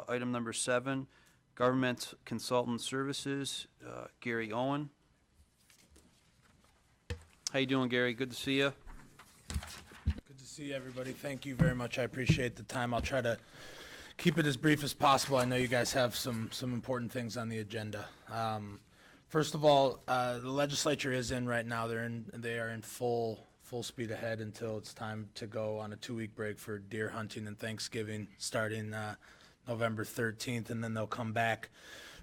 Item number 7, Governmental Consultant Services, Gary Owen. How you doing, Gary? Good to see you. Good to see everybody. Thank you very much. I appreciate the time. I'll try to keep it as brief as possible. I know you guys have some important things on the agenda. First of all, the legislature is in right now. They are in full speed ahead until it's time to go on a 2-week break for deer hunting and Thanksgiving starting November 13th, and then they'll come back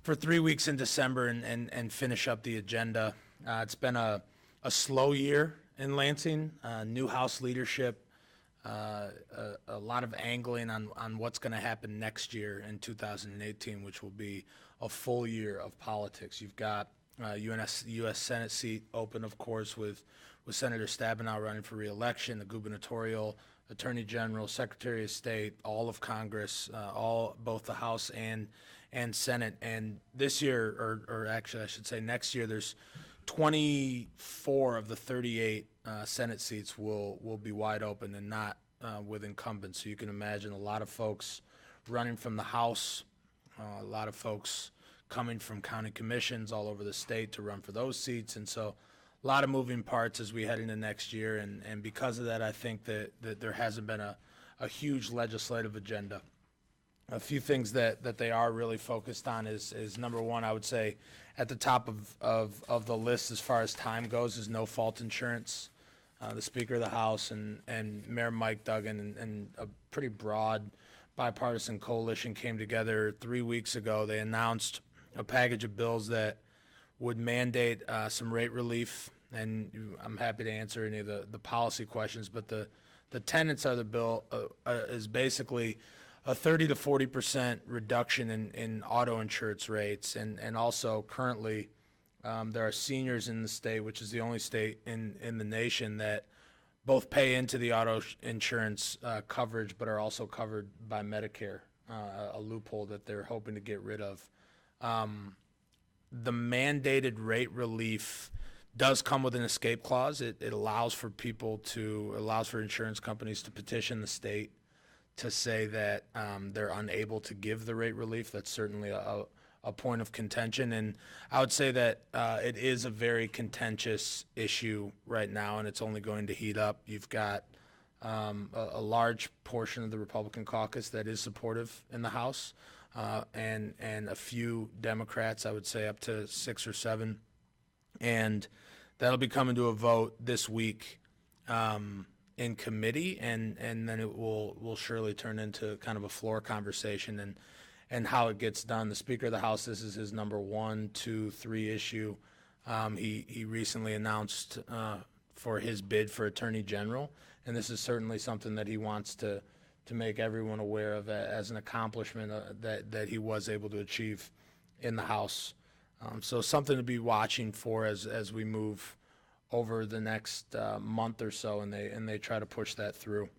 for 3 weeks in December and finish up the agenda. It's been a slow year in Lansing, new House leadership, a lot of angling on what's going to happen next year in 2018, which will be a full year of politics. You've got U.S. Senate seat open, of course, with Senator Stabenow running for re-election, the gubernatorial, Attorney General, Secretary of State, all of Congress, both the House and Senate. And this year, or actually I should say next year, there's 24 of the 38 Senate seats will be wide open and not with incumbents. So you can imagine a lot of folks running from the House, a lot of folks coming from county commissions all over the state to run for those seats. And so a lot of moving parts as we head into next year. And because of that, I think that there hasn't been a huge legislative agenda. A few things that they are really focused on is number one, I would say at the top of the list as far as time goes is no fault insurance. The Speaker of the House and Mayor Mike Duggan and a pretty broad bipartisan coalition came together 3 weeks ago. They announced a package of bills that would mandate some rate relief, and I'm happy to answer any of the policy questions, but the tenets of the bill is basically a 30 to 40% reduction in auto insurance rates, and also currently there are seniors in the state, which is the only state in the nation that both pay into the auto insurance coverage but are also covered by Medicare, a loophole that they're hoping to get rid of. The mandated rate relief does come with an escape clause. It allows for insurance companies to petition the state to say that they're unable to give the rate relief. That's certainly a point of contention, and I would say that it is a very contentious issue right now, and it's only going to heat up. You've got a large portion of the Republican caucus that is supportive in the House, and a few Democrats, I would say up to 6 or 7, and that'll be coming to a vote this week in committee, and then it will surely turn into kind of a floor conversation and how it gets done. The Speaker of the House, this is his number 1, 2, 3 issue. He recently announced for his bid for Attorney General, and this is certainly something that he wants to make everyone aware of as an accomplishment that he was able to achieve in the House. So something to be watching for as we move over the next month or so, and they try to push that through.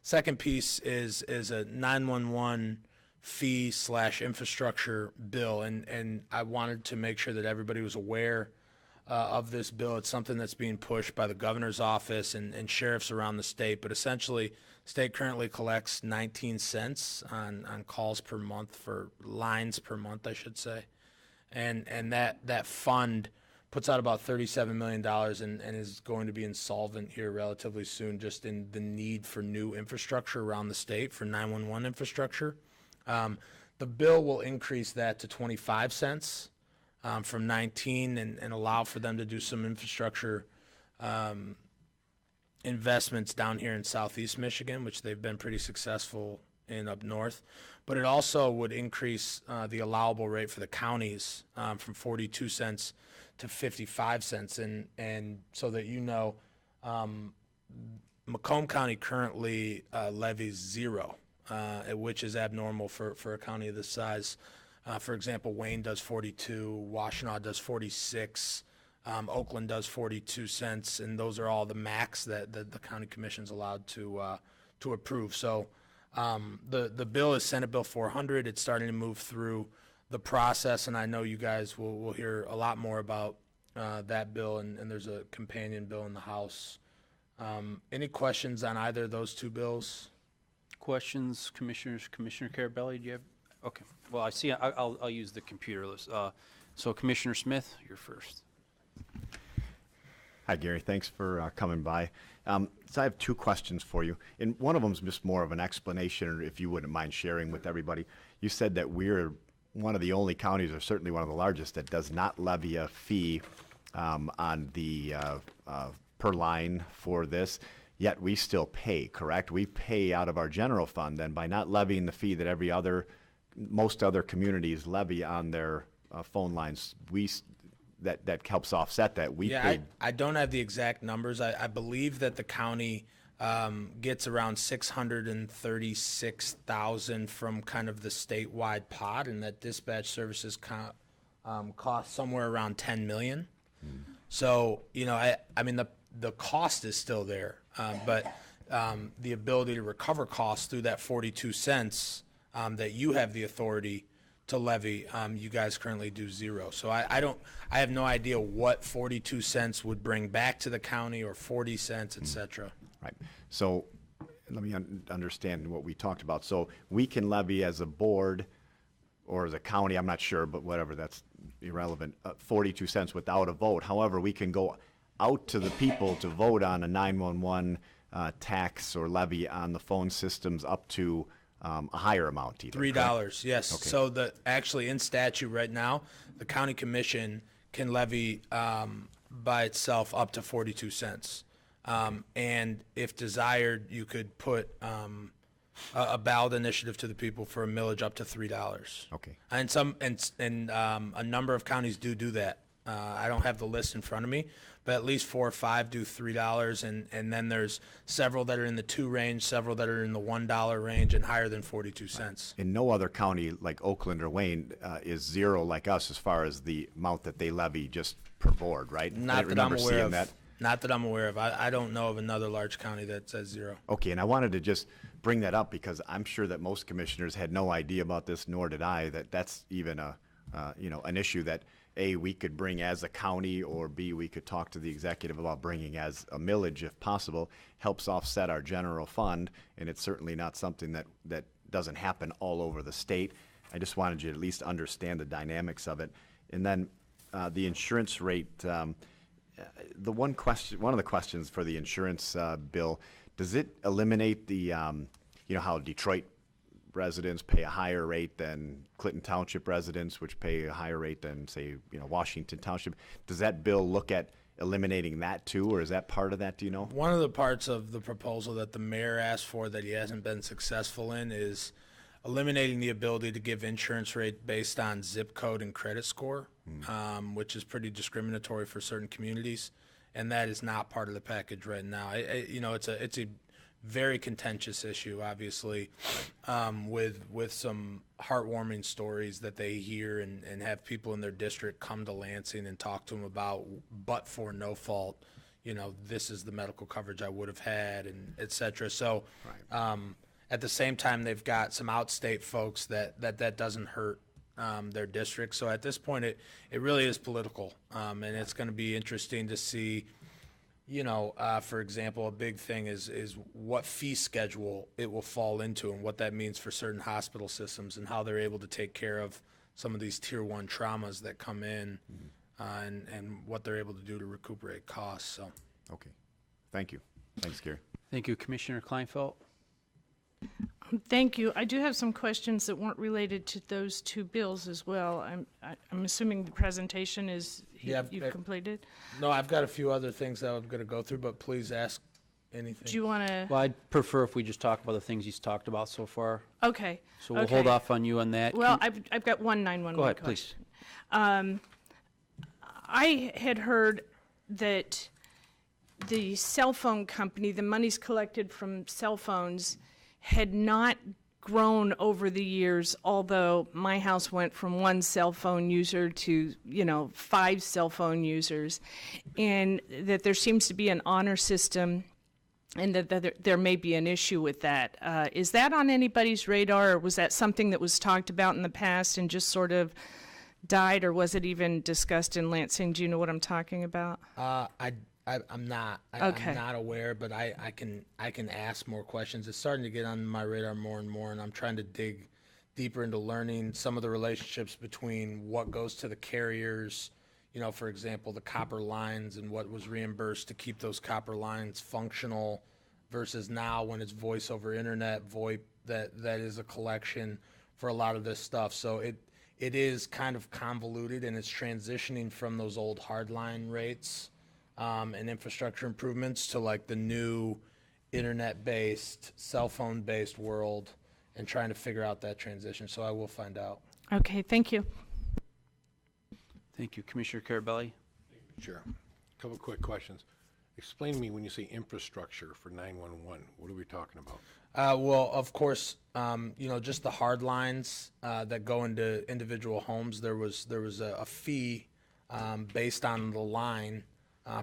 Second piece is a 911 fee/infrastructure bill, and I wanted to make sure that everybody was aware of this bill. It's something that's being pushed by the governor's office and sheriffs around the state, but essentially state currently collects 19 cents on calls per month, for lines per month, I should say, and that fund puts out about $37 million and is going to be insolvent here relatively soon, just in the need for new infrastructure around the state for 911 infrastructure. The bill will increase that to 25 cents from 19 and allow for them to do some infrastructure investments down here in southeast Michigan, which they've been pretty successful in up north. But it also would increase the allowable rate for the counties from 42 cents to 55 cents. And so that you know, Macomb County currently levies 0, which is abnormal for a county of this size. For example, Wayne does 42, Washtenaw does 46, Oakland does 42 cents, and those are all the max that the county commission's allowed to approve. So the bill is Senate Bill 400. It's starting to move through the process, and I know you guys will hear a lot more about that bill, and there's a companion bill in the House. Any questions on either of those two bills? Questions, commissioners? Commissioner Carabelli, do you have? Okay. Well, I see. I'll use the computer list. So Commissioner Smith, you're first. Hi, Gary. Thanks for coming by. So I have two questions for you. And one of them is just more of an explanation, or if you wouldn't mind sharing with everybody. You said that we're one of the only counties, or certainly one of the largest, that does not levy a fee on the per line for this, yet we still pay, correct? We pay out of our general fund, and by not levying the fee that most other communities levy on their phone lines, that helps offset that. I don't have the exact numbers. I believe that the county gets around 636,000 from kind of the statewide pot, and that dispatch services cost somewhere around 10 million. So, I mean, the cost is still there, but the ability to recover costs through that 42 cents that you have the authority to levy, you guys currently do zero. So I have no idea what 42 cents would bring back to the county, or 40 cents, et cetera. Right. So let me understand what we talked about. So we can levy as a board or as a county, I'm not sure, but whatever, that's irrelevant, 42 cents without a vote. However, we can go out to the people to vote on a 911 tax or levy on the phone systems up to a higher amount, either. $3, yes. Okay. So actually in statute right now, the county commission can levy by itself up to 42 cents. And if desired, you could put a ballot initiative to the people for a millage up to $3. Okay. And a number of counties do that. I don't have the list in front of me, but at least 4 or 5 do $3, and then there's several that are in the 2 range, several that are in the $1 range, and higher than 42 cents. In no other county like Oakland or Wayne is zero like us as far as the amount that they levy just per board, right? Not that I'm aware of. Not that I'm aware of. I don't know of another large county that says zero. Okay, and I wanted to just bring that up because I'm sure that most commissioners had no idea about this, nor did I, that that's even an issue that A, we could bring as a county, or B, we could talk to the executive about bringing as a millage if possible. Helps offset our general fund, and it's certainly not something that doesn't happen all over the state. I just wanted you to at least understand the dynamics of it. And then the insurance rate, one of the questions for the insurance bill, does it eliminate the, how Detroit residents pay a higher rate than Clinton Township residents, which pay a higher rate than, say, Washington Township? Does that bill look at eliminating that too, or is that part of that, do you know? One of the parts of the proposal that the mayor asked for that he hasn't been successful in is eliminating the ability to give insurance rate based on zip code and credit score, which is pretty discriminatory for certain communities, and that is not part of the package right now. It's a very contentious issue, obviously, with some heartwarming stories that they hear and have people in their district come to Lansing and talk to them about, but for no fault, this is the medical coverage I would have had, and et cetera. So at the same time, they've got some outstate folks that doesn't hurt their district. So at this point, it really is political, and it's going to be interesting to see. For example, a big thing is what fee schedule it will fall into and what that means for certain hospital systems and how they're able to take care of some of these tier 1 traumas that come in, and what they're able to do to recuperate costs. So, okay. Thank you. Thanks, Gary. Thank you, Commissioner Kleinfeld. Thank you. I do have some questions that weren't related to those 2 bills as well. I'm assuming the presentation you've completed? No, I've got a few other things that I'm going to go through, but please ask anything. Do you want to? Well, I'd prefer if we just talk about the things he's talked about so far. Okay. So we'll hold off on you on that. Well, I've got one 911 Go ahead, question. please. I had heard that the cell phone company, the monies collected from cell phones, had not grown over the years, although my house went from 1 cell phone user to 5 cell phone users, and that there seems to be an honor system, and that there may be an issue with that. Is that on anybody's radar, or was that something that was talked about in the past and just sort of died, or was it even discussed in Lansing? Do you know what I'm talking about? I'm not. Okay. I'm not aware, but I can ask more questions. It's starting to get on my radar more and more, and I'm trying to dig deeper into learning some of the relationships between what goes to the carriers, you know, for example, the copper lines and what was reimbursed to keep those copper lines functional versus now when it's voice over internet, VoIP, that is a collection for a lot of this stuff. So it is kind of convoluted, and it's transitioning from those old hardline rates and infrastructure improvements to like the new internet-based, cell phone-based world, and trying to figure out that transition. So I will find out. Okay, thank you. Thank you. Commissioner Carabelli? Sure. A couple quick questions. Explain to me when you say infrastructure for 911, what are we talking about? Well, of course, you know, just the hard lines that go into individual homes. There was a fee based on the line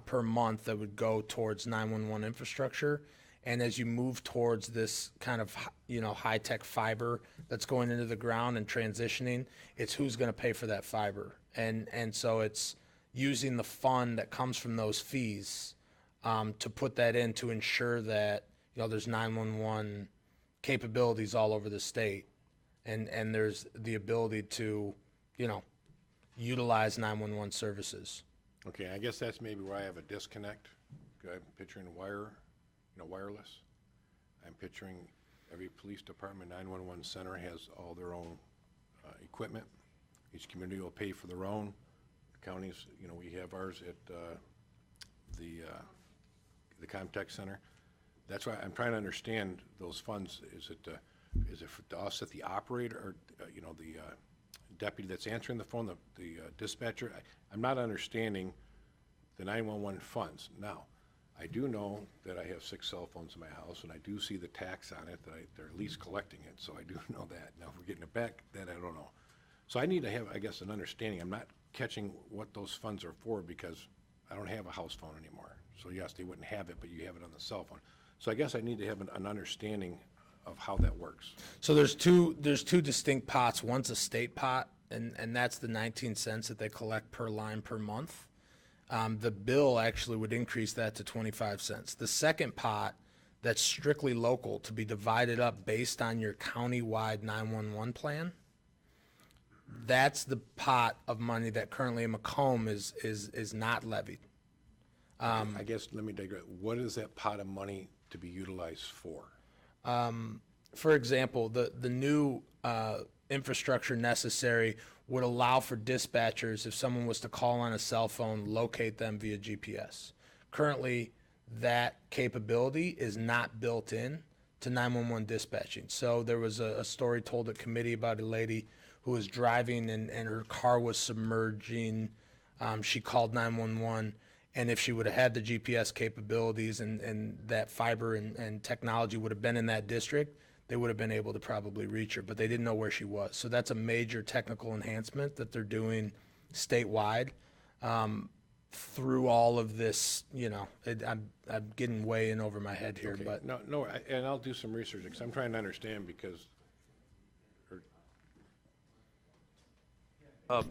per month that would go towards 911 infrastructure. And as you move towards this kind of, you know, high-tech fiber that's going into the ground and transitioning, it's who's going to pay for that fiber. And so it's using the fund that comes from those fees to put that in to ensure that, you know, there's 911 capabilities all over the state. And there's the ability to, you know, utilize 911 services. Okay, I guess that's maybe where I have a disconnect. I'm picturing wireless. I'm picturing every police department, 911 center has all their own equipment. Each community will pay for their own. Counties, you know, we have ours at the Comtech Center. That's why I'm trying to understand those funds. Is it to offset the operator or you know, the deputy that's answering the phone, the dispatcher? I'm not understanding the 911 funds. Now, I do know that I have 6 cell phones in my house, and I do see the tax on it, that they're at least collecting it, so I do know that. Now, if we're getting it back, that I don't know. So I need to have, I guess, an understanding. I'm not catching what those funds are for because I don't have a house phone anymore. So yes, they wouldn't have it, but you have it on the cell phone. So I guess I need to have an understanding of how that works. So there's two distinct pots. One's a state pot, and that's the 19 cents that they collect per line per month. The bill actually would increase that to 25 cents. The second pot, that's strictly local, to be divided up based on your county-wide 911 plan. That's the pot of money that currently in Macomb is not levied. I guess, let me digress. What is that pot of money to be utilized for? For example, the new infrastructure necessary would allow for dispatchers, if someone was to call on a cell phone, locate them via GPS. Currently, that capability is not built in to 911 dispatching. So there was a story told at committee about a lady who was driving and her car was submerging. She called 911, and if she would have had the GPS capabilities and that fiber and technology would have been in that district, they would have been able to probably reach her, but they didn't know where she was. So that's a major technical enhancement that they're doing statewide through all of this. You know, I'm getting way in over my head here, Okay. but No, and I'll do some research because I'm trying to understand because.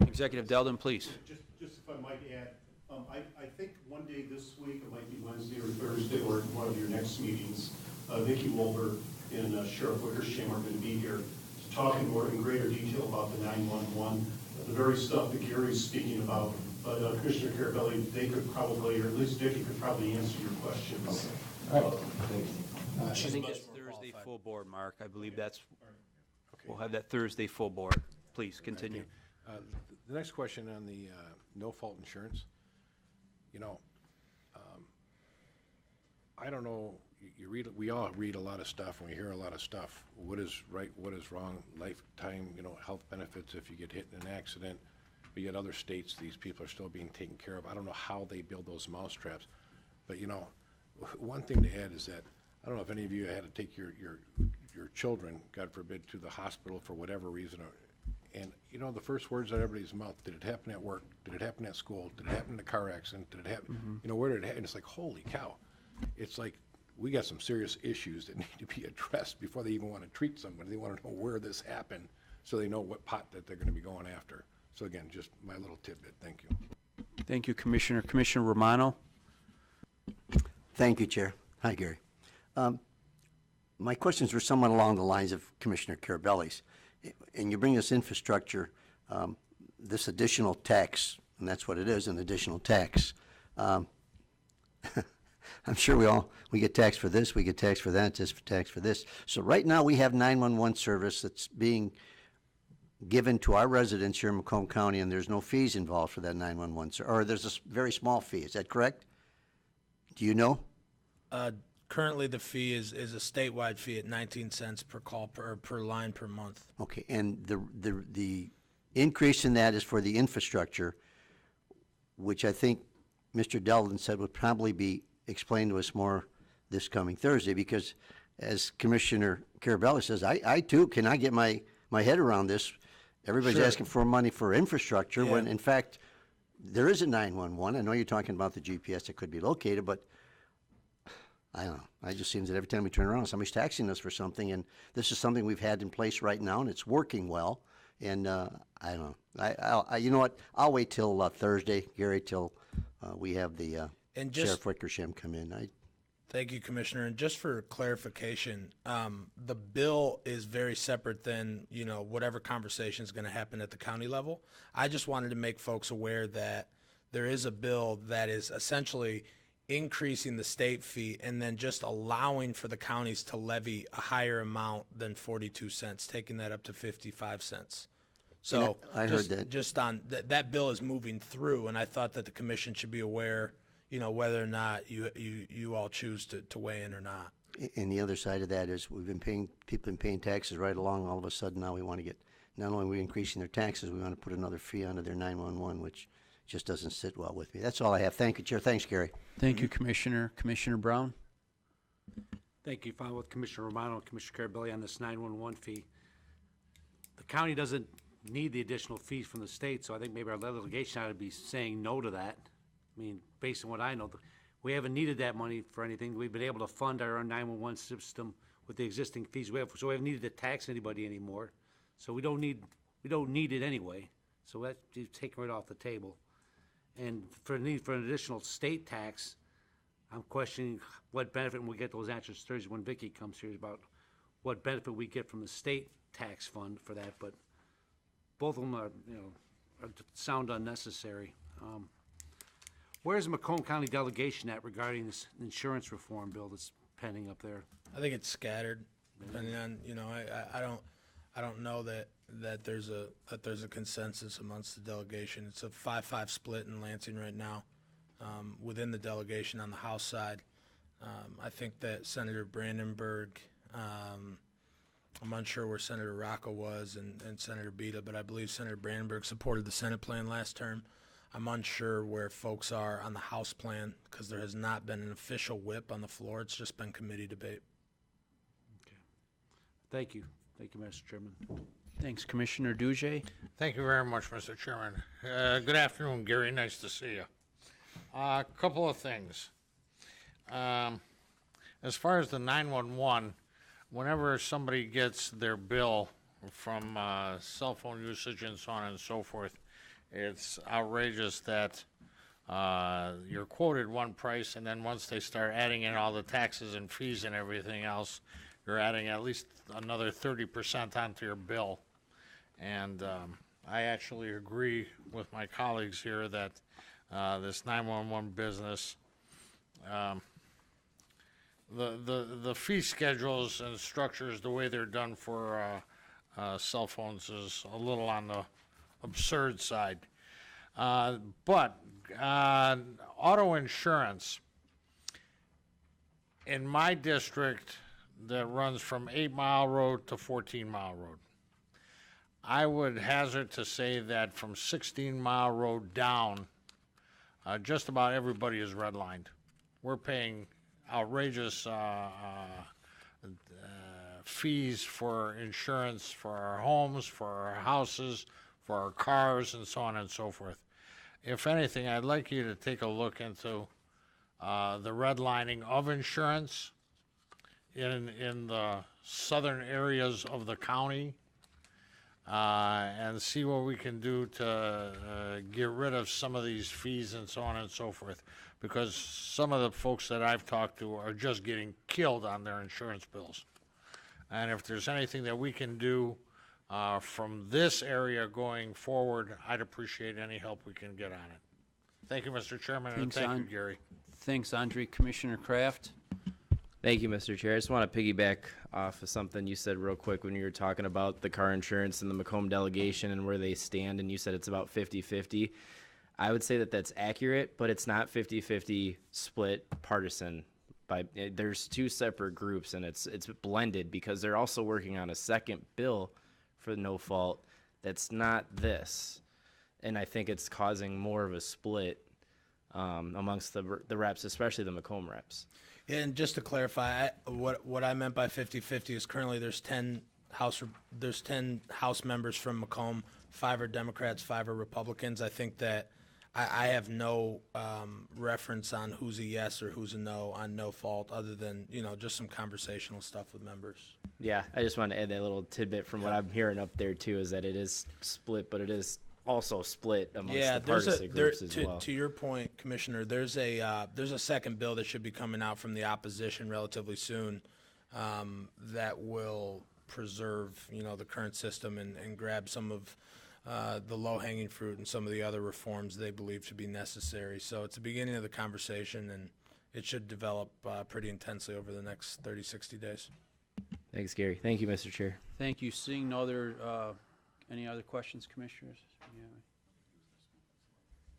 Executive Deldon, please. Just if I might add, I think one day this week, it might be Wednesday or Thursday, or one of your next meetings, Vicki Wolber and Sheriff Wickersham are going to be here to talk in greater detail about the 911, the very stuff that Gary's speaking about. But Commissioner Carabelli, they could probably, or at least Vicki could probably answer your questions. all right. I think that's Thursday full board, Mark. I believe that's, we'll have that Thursday full board. Please continue. The next question on the no-fault insurance, you know, I don't know, we all read a lot of stuff and we hear a lot of stuff. What is right, what is wrong, lifetime, you know, health benefits if you get hit in an accident. But yet other states, these people are still being taken care of. I don't know how they build those mousetraps. But, you know, one thing to add is that, I don't know if any of you had to take your children, God forbid, to the hospital for whatever reason. And, you know, the first words out of everybody's mouth, did it happen at work? Did it happen at school? Did it happen in a car accident? Did it happen, you know, where did it happen? And it's like, holy cow. It's like, we got some serious issues that need to be addressed before they even want to treat somebody. They want to know where this happened so they know what pot that they're going to be going after. So again, just my little tidbit. Thank you. Thank you, Commissioner. Commissioner Romano? Thank you, Chair. Hi, Gary. My questions were somewhat along the lines of Commissioner Carabelli's. And you bring this infrastructure, this additional tax, and that's what it is, an additional tax. I'm sure we get taxed for this, we get taxed for that, taxed for this. So right now, we have 911 service that's being given to our residents here in Macomb County, and there's no fees involved for that 911, or there's a very small fee. Is that correct? Do you know? Currently, the fee is a statewide fee at 19 cents per call per line per month. Okay, and the increase in that is for the infrastructure, which I think Mr. Delden said would probably be explained to us more this coming Thursday, because as Commissioner Carabelli says, I too cannot get my head around this. Everybody's Sure. asking for money for infrastructure, when Yeah. in fact, there is a 911. I know you're talking about the GPS that could be located, but I don't know. It just seems that every time we turn around, somebody's taxing us for something, and this is something we've had in place right now, and it's working well. And I don't know. You know what? I'll wait till Thursday, Gary, till we have the And just- Sheriff Wickersham come in. Thank you, Commissioner. And just for clarification, the bill is very separate than, whatever conversation is going to happen at the county level. I just wanted to make folks aware that there is a bill that is essentially increasing the state fee and then just allowing for the counties to levy a higher amount than 42 cents, taking that up to 55 cents. So I heard that. Just on that bill is moving through, and I thought that the commission should be aware, whether or not you all choose to weigh in or not. And the other side of that is people have been paying taxes right along. All of a sudden now we want to get, not only are we increasing their taxes, we want to put another fee onto their 911, which just doesn't sit well with me. That's all I have. Thank you, Chair. Thanks, Gary. Thank you, Commissioner. Commissioner Brown? Thank you. Final with Commissioner Romano and Commissioner Carabelli on this 911 fee. The county doesn't need the additional fees from the state, so I think maybe our delegation ought to be saying no to that. I mean, based on what I know, we haven't needed that money for anything. We've been able to fund our own 911 system with the existing fees we have, so we haven't needed to tax anybody anymore. So we don't need it anyway. So that's taken right off the table. And for the need for an additional state tax, I'm questioning what benefit, and we'll get those answers Thursday when Vicki comes here, about what benefit we get from the state tax fund for that, but both of them are sound unnecessary. Where's the Macomb County delegation at regarding this insurance reform bill that's pending up there? I think it's scattered, depending on, I don't know that there's a consensus amongst the delegation. It's a 5-5 split in Lansing right now, within the delegation on the House side. I think that Senator Brandenburg, I'm unsure where Senator Rocco was and Senator Beta, but I believe Senator Brandenburg supported the Senate plan last term. I'm unsure where folks are on the House plan, because there has not been an official whip on the floor. It's just been committee debate. Okay. Thank you. Thank you, Mr. Chairman. Thanks, Commissioner Duje. Thank you very much, Mr. Chairman. Good afternoon, Gary. Nice to see you. A couple of things. As far as the 911, whenever somebody gets their bill from cell phone usage and so on and so forth, it's outrageous that you're quoted one price, and then once they start adding in all the taxes and fees and everything else, you're adding at least another 30% onto your bill. And I actually agree with my colleagues here that this 911 business, the fee schedules and structures, the way they're done for cell phones, is a little on the absurd side. But auto insurance in my district that runs from 8 Mile Road to 14 Mile Road, I would hazard to say that from 16 Mile Road down, just about everybody is redlined. We're paying outrageous fees for insurance for our homes, for our houses, for our cars, and so on and so forth. If anything, I'd like you to take a look into the redlining of insurance in the southern areas of the county, and see what we can do to get rid of some of these fees and so on and so forth. because some of the folks that I've talked to are just getting killed on their insurance bills. And if there's anything that we can do from this area going forward, I'd appreciate any help we can get on it. Thank you, Mr. Chairman, and Thanks, thank you, An- Gary. Thanks, Andre. Commissioner Kraft? Thank you, Mr. Chair. I just want to piggyback off of something you said real quick when you were talking about the car insurance and the Macomb delegation and where they stand, and you said it's about 50-50. I would say that that's accurate, but it's not 50-50 split partisan. There's two separate groups, and it's blended because they're also working on a second bill for no fault that's not this. And I think it's causing more of a split amongst the reps, especially the Macomb reps. And just to clarify, what I meant by 50-50 is currently there's 10 House members from Macomb, 5 are Democrats, 5 are Republicans. I think that I have no reference on who's a yes or who's a no on no fault, other than just some conversational stuff with members. Yeah, I just want to add that little tidbit from what I'm hearing up there too, is that it is split, but it is also split amongst the partisan groups as well. To your point, Commissioner, there's a second bill that should be coming out from the opposition relatively soon that will preserve the current system and grab some of the low-hanging fruit and some of the other reforms they believe to be necessary. So it's the beginning of the conversation, and it should develop pretty intensely over the next 30, 60 days. Thanks, Gary. Thank you, Mr. Chair. Thank you. Seeing no other, any other questions, Commissioners?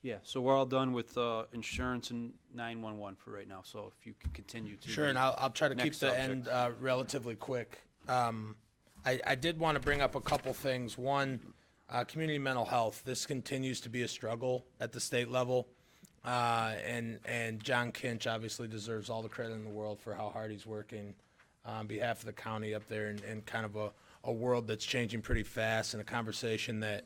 Yeah, so we're all done with insurance and 911 for right now, so if you can continue to. Sure, and I'll try to keep next the subject. end relatively quick. I did want to bring up a couple things. One, community mental health. This continues to be a struggle at the state level, and John Kinch obviously deserves all the credit in the world for how hard he's working on behalf of the county up there in kind of a world that's changing pretty fast, and a conversation that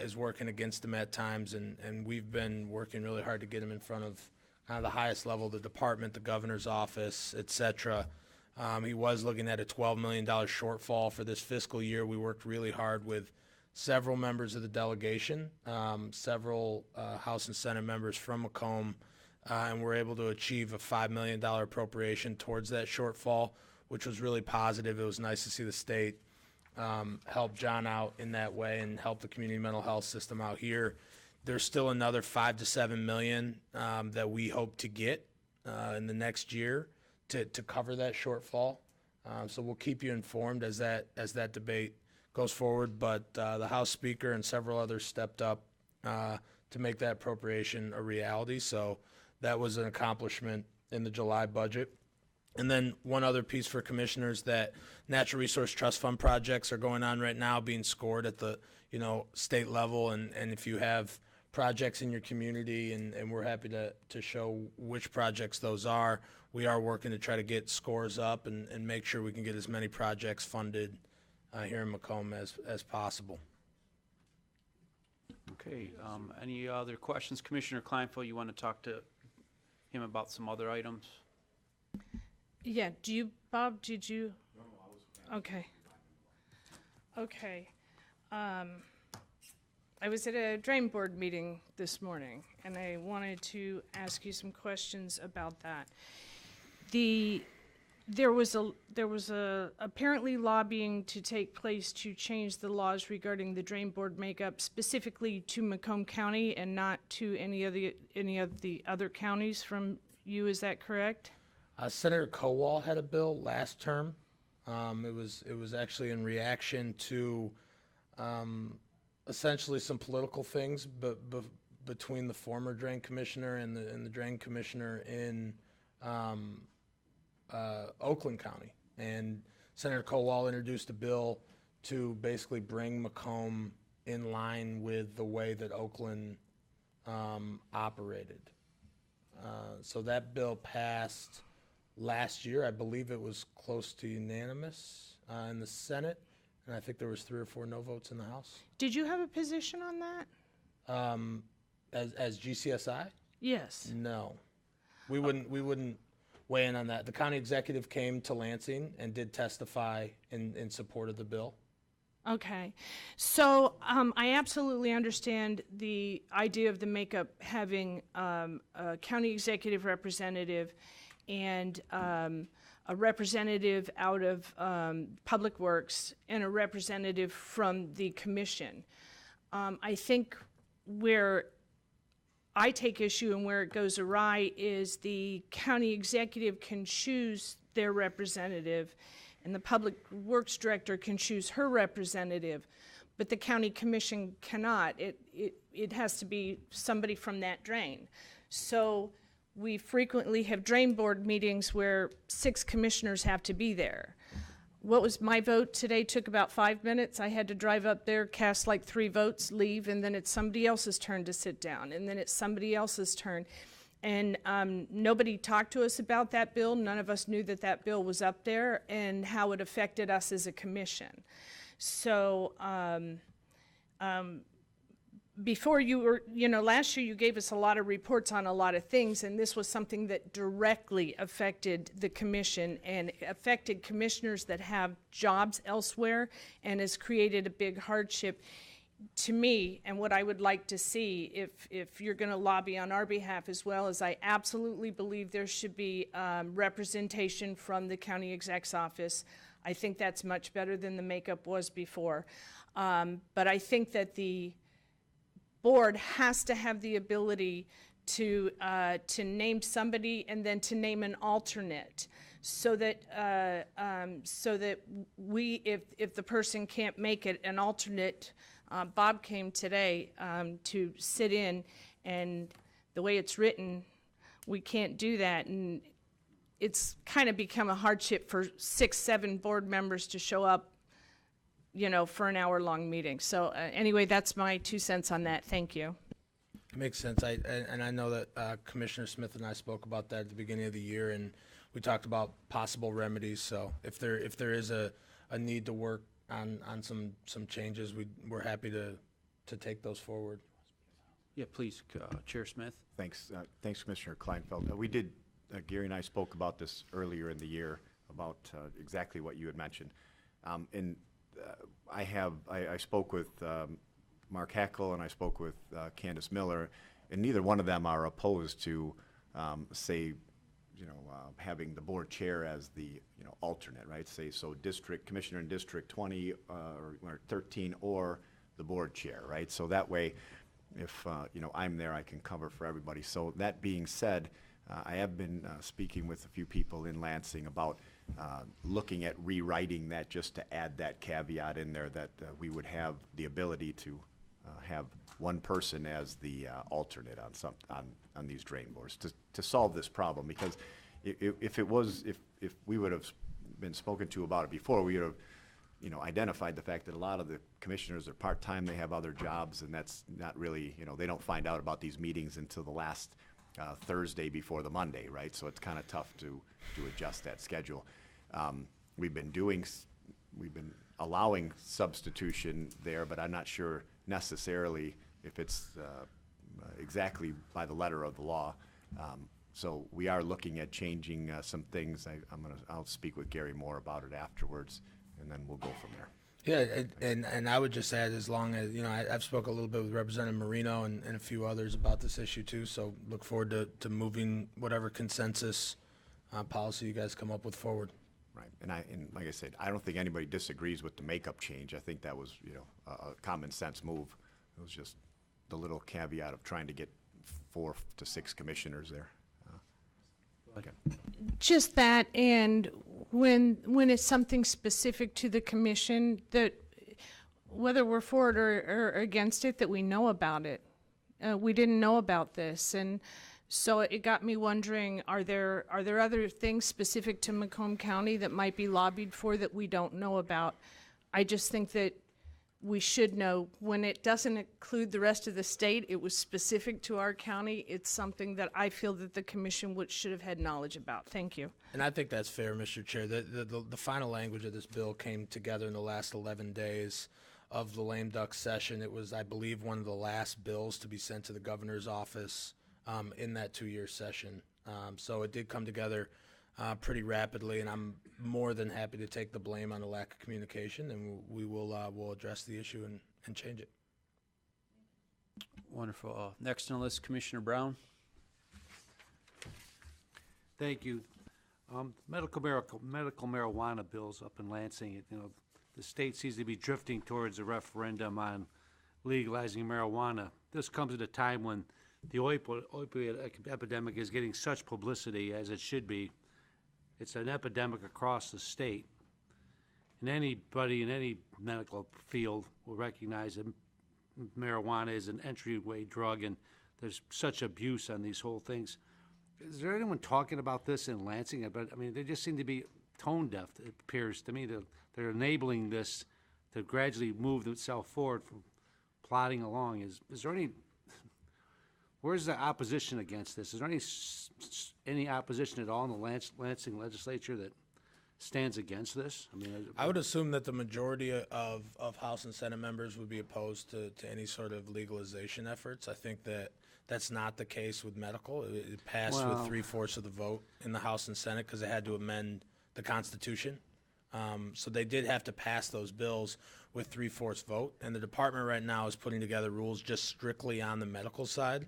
is working against him at times, and we've been working really hard to get him in front of kind of the highest level, the department, the governor's office, et cetera. He was looking at a $12 million shortfall for this fiscal year. We worked really hard with several members of the delegation, several House and Senate members from Macomb, and we're able to achieve a $5 million appropriation towards that shortfall, which was really positive. It was nice to see the state help John out in that way and help the community mental health system out here. There's still another $5 to $7 million that we hope to get in the next year to cover that shortfall. So we'll keep you informed as that debate goes forward. But the House Speaker and several others stepped up to make that appropriation a reality. So that was an accomplishment in the July budget. And then one other piece for commissioners, that natural resource trust fund projects are going on right now, being scored at the state level. And if you have projects in your community, and we're happy to show which projects those are, we are working to try to get scores up and make sure we can get as many projects funded here in Macomb as possible. Okay, any other questions? Commissioner Kleinfeld, you want to talk to him about some other items? Yeah, Bob, did you? No, I was. Okay. Okay. I was at a drain board meeting this morning, and I wanted to ask you some questions about that. There was apparently lobbying to take place to change the laws regarding the drain board makeup specifically to Macomb County and not to any of the other counties from you. Is that correct? Senator Kowal had a bill last term. It was actually in reaction to essentially some political things, but between the former drain commissioner and the drain commissioner in Oakland County. And Senator Kowal introduced a bill to basically bring Macomb in line with the way that Oakland operated. So that bill passed last year. I believe it was close to unanimous in the Senate, and I think there was 3 or 4 no votes in the House. Did you have a position on that? As GCSI? Yes. No, we wouldn't weigh in on that. The county executive came to Lansing and did testify in support of the bill. Okay, so I absolutely understand the idea of the makeup having a county executive representative and a representative out of Public Works and a representative from the commission. I think where I take issue and where it goes awry is the county executive can choose their representative and the Public Works Director can choose her representative, but the county commission cannot. It has to be somebody from that drain. So we frequently have drain board meetings where 6 commissioners have to be there. What was my vote today took about 5 minutes. I had to drive up there, cast like 3 votes, leave, and then it's somebody else's turn to sit down, and then it's somebody else's turn. And nobody talked to us about that bill. None of us knew that that bill was up there and how it affected us as a commission. So before you were, last year you gave us a lot of reports on a lot of things, and this was something that directly affected the commission and affected commissioners that have jobs elsewhere and has created a big hardship to me. And what I would like to see, if you're going to lobby on our behalf as well, is I absolutely believe there should be representation from the county exec's office. I think that's much better than the makeup was before. But I think that the board has to have the ability to name somebody and then to name an alternate, so that we, if the person can't make it, an alternate. Bob came today to sit in, and the way it's written, we can't do that, and it's kind of become a hardship for 6, 7 board members to show up, for an hour-long meeting. So anyway, that's my 2 cents on that. Thank you. Makes sense. I know that Commissioner Smith and I spoke about that at the beginning of the year, and we talked about possible remedies. So if there is a need to work on some changes, we're happy to take those forward. Yeah, please, Chair Smith. Thanks, Commissioner Kleinfeld. We did, Gary and I spoke about this earlier in the year about exactly what you had mentioned. I spoke with Mark Hackle and I spoke with Candace Miller, and neither one of them are opposed to, having the board chair as the, alternate, right? Say, so district commissioner in District 20 or 13 or the board chair, right? So that way, if, I'm there, I can cover for everybody. So that being said, I have been speaking with a few people in Lansing about looking at rewriting that, just to add that caveat in there that we would have the ability to have one person as the alternate on these drain boards to solve this problem. Because if we would have been spoken to about it before, we would have identified the fact that a lot of the commissioners are part-time, they have other jobs, and that's not really, they don't find out about these meetings until the last Thursday before the Monday, right? So it's kind of tough to adjust that schedule. We've been allowing substitution there, but I'm not sure necessarily if it's exactly by the letter of the law. So we are looking at changing some things. I'll speak with Gary more about it afterwards, and then we'll go from there. Yeah, and I would just add, as long as, I've spoke a little bit with Representative Marino and a few others about this issue too, so look forward to moving whatever consensus policy you guys come up with forward. Right, and like I said, I don't think anybody disagrees with the makeup change. I think that was, a common sense move. It was just the little caveat of trying to get 4 to 6 commissioners there. Okay. Just that, and when it's something specific to the commission, that whether we're for it or against it, that we know about it. We didn't know about this, and so it got me wondering, are there other things specific to Macomb County that might be lobbied for that we don't know about? I just think that we should know. When it doesn't include the rest of the state, it was specific to our county. It's something that I feel that the commission should have had knowledge about. Thank you. And I think that's fair, Mr. Chair. The final language of this bill came together in the last 11 days of the lame duck session. It was, I believe, one of the last bills to be sent to the governor's office in that 2-year session. So it did come together pretty rapidly, and I'm more than happy to take the blame on the lack of communication, and we will we'll address the issue and change it. Wonderful. Next on the list, Commissioner Brown. Thank you. Medical marijuana bills up in Lansing, the state seems to be drifting towards a referendum on legalizing marijuana. This comes at a time when the opioid epidemic is getting such publicity as it should be. It's an epidemic across the state. And anybody in any medical field will recognize that marijuana is an entryway drug, and there's such abuse on these whole things. Is there anyone talking about this in Lansing? But I mean, they just seem to be tone deaf, it appears to me. They're enabling this to gradually move itself forward from plodding along. Is there any, where's the opposition against this? Is there any opposition at all in the Lansing legislature that stands against this? I mean, I would assume that the majority of House and Senate members would be opposed to any sort of legalization efforts. I think that that's not the case with medical. It passed with 3/4 of the vote in the House and Senate because they had to amend the Constitution. So they did have to pass those bills with 3/4 vote. And the department right now is putting together rules just strictly on the medical side.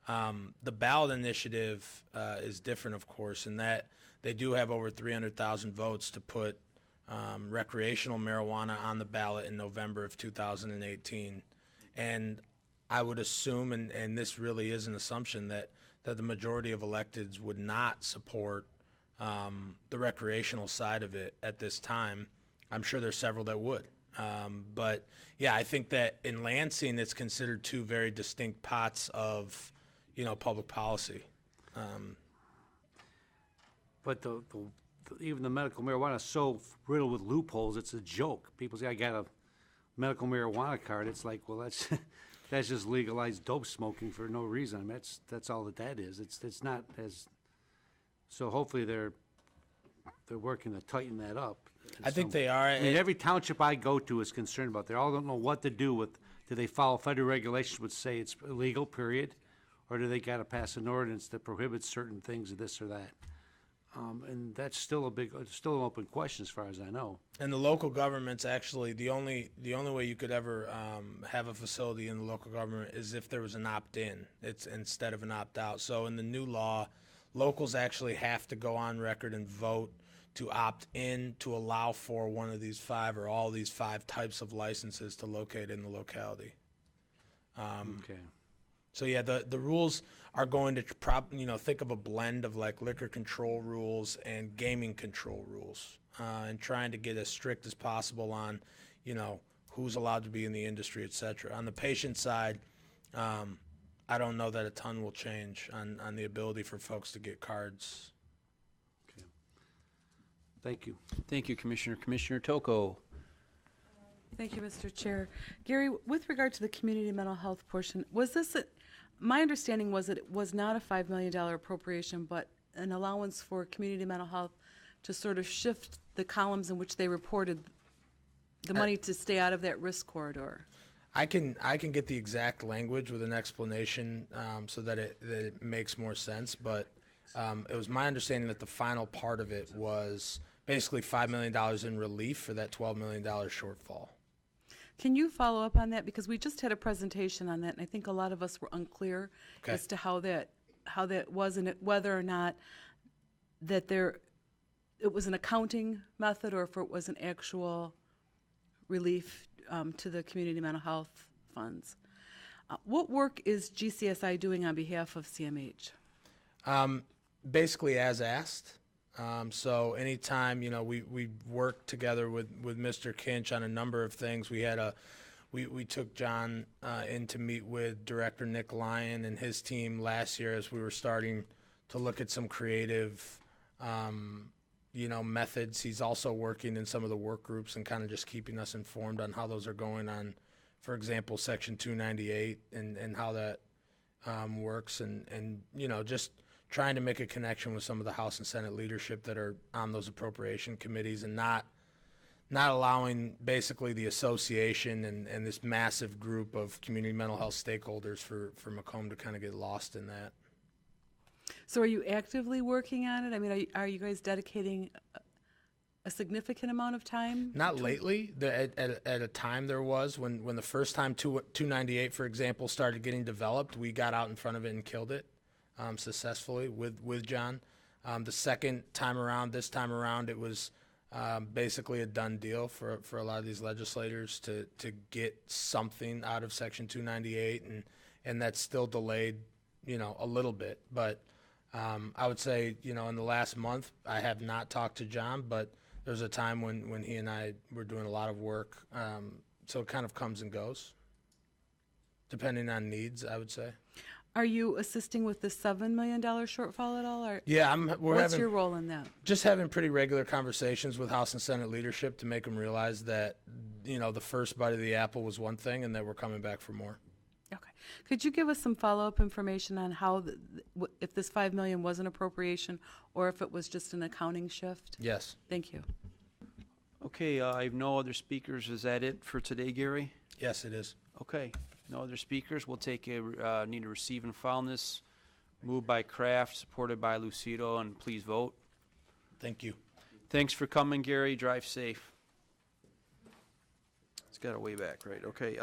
The ballot initiative is different, of course, in that they do have over 300,000 votes to put recreational marijuana on the ballot in November of 2018. And I would assume, and this really is an assumption, that the majority of electeds would not support the recreational side of it at this time. I'm sure there's several that would. But yeah, I think that in Lansing, it's considered two very distinct pots of, public policy. but even the medical marijuana is so riddled with loopholes, it's a joke. People say, I got a medical marijuana card. It's like, well, that's just legalized dope smoking for no reason. I mean, that's all that is. It's not as, so hopefully they're working to tighten that up. I think they are. I mean, every township I go to is concerned about. They all don't know what to do with. Do they follow federal regulations which say it's illegal, period, or do they got to pass an ordinance that prohibits certain things, of this or that? And that's still still an open question as far as I know. And the local government's actually the only way you could ever have a facility in the local government is if there was an opt-in. It's instead of an opt-out. So in the new law, locals actually have to go on record and vote to opt in to allow for one of these 5 or all these 5 types of licenses to locate in the locality. Okay. So yeah, the rules are going to think of a blend of like liquor control rules and gaming control rules, and trying to get as strict as possible on, who's allowed to be in the industry, et cetera. On the patient side, I don't know that a ton will change on the ability for folks to get cards. Okay. Thank you. Thank you, Commissioner. Commissioner Toko. Thank you, Mr. Chair. Gary, with regard to the community mental health portion, my understanding was that it was not a $5 million appropriation, but an allowance for community mental health to sort of shift the columns in which they reported the money to stay out of that risk corridor. I can get the exact language with an explanation so that it makes more sense, but it was my understanding that the final part of it was basically $5 million in relief for that $12 million shortfall. Can you follow up on that? Because we just had a presentation on that, and I think a lot of us were unclear as to how that was, and whether or not that it was an accounting method or if it was an actual relief to the community mental health funds. What work is GCSI doing on behalf of CMH? Basically as asked. So anytime, we worked together with Mr. Kinch on a number of things. We took John in to meet with Director Nick Lyon and his team last year as we were starting to look at some creative, methods. He's also working in some of the work groups and kind of just keeping us informed on how those are going on, for example, Section 298 and how that works and just trying to make a connection with some of the House and Senate leadership that are on those appropriation committees and not allowing basically the association and this massive group of community mental health stakeholders for Macomb to kind of get lost in that. So are you actively working on it? I mean, are you guys dedicating a significant amount of time? Not lately. At a time there was, when the first time 298, for example, started getting developed, we got out in front of it and killed it successfully with John. The second time around, this time around, it was basically a done deal for a lot of these legislators to get something out of Section 298, and that's still delayed, a little bit. But I would say, in the last month, I have not talked to John, but there's a time when he and I were doing a lot of work. So it kind of comes and goes, depending on needs, I would say. Are you assisting with the $7 million shortfall at all? Or Yeah, what's your role in that? Just having pretty regular conversations with House and Senate leadership to make them realize that, the first bite of the apple was one thing and that we're coming back for more. Okay. Could you give us some follow-up information on how, if this $5 million was an appropriation or if it was just an accounting shift? Yes. Thank you. Okay, I have no other speakers. Is that it for today, Gary? Yes, it is. Okay, no other speakers. We'll take need to receive and file this. Moved by Kraft, supported by Lucido, and please vote. Thank you. Thanks for coming, Gary. Drive safe. It's got a way back, right? Okay.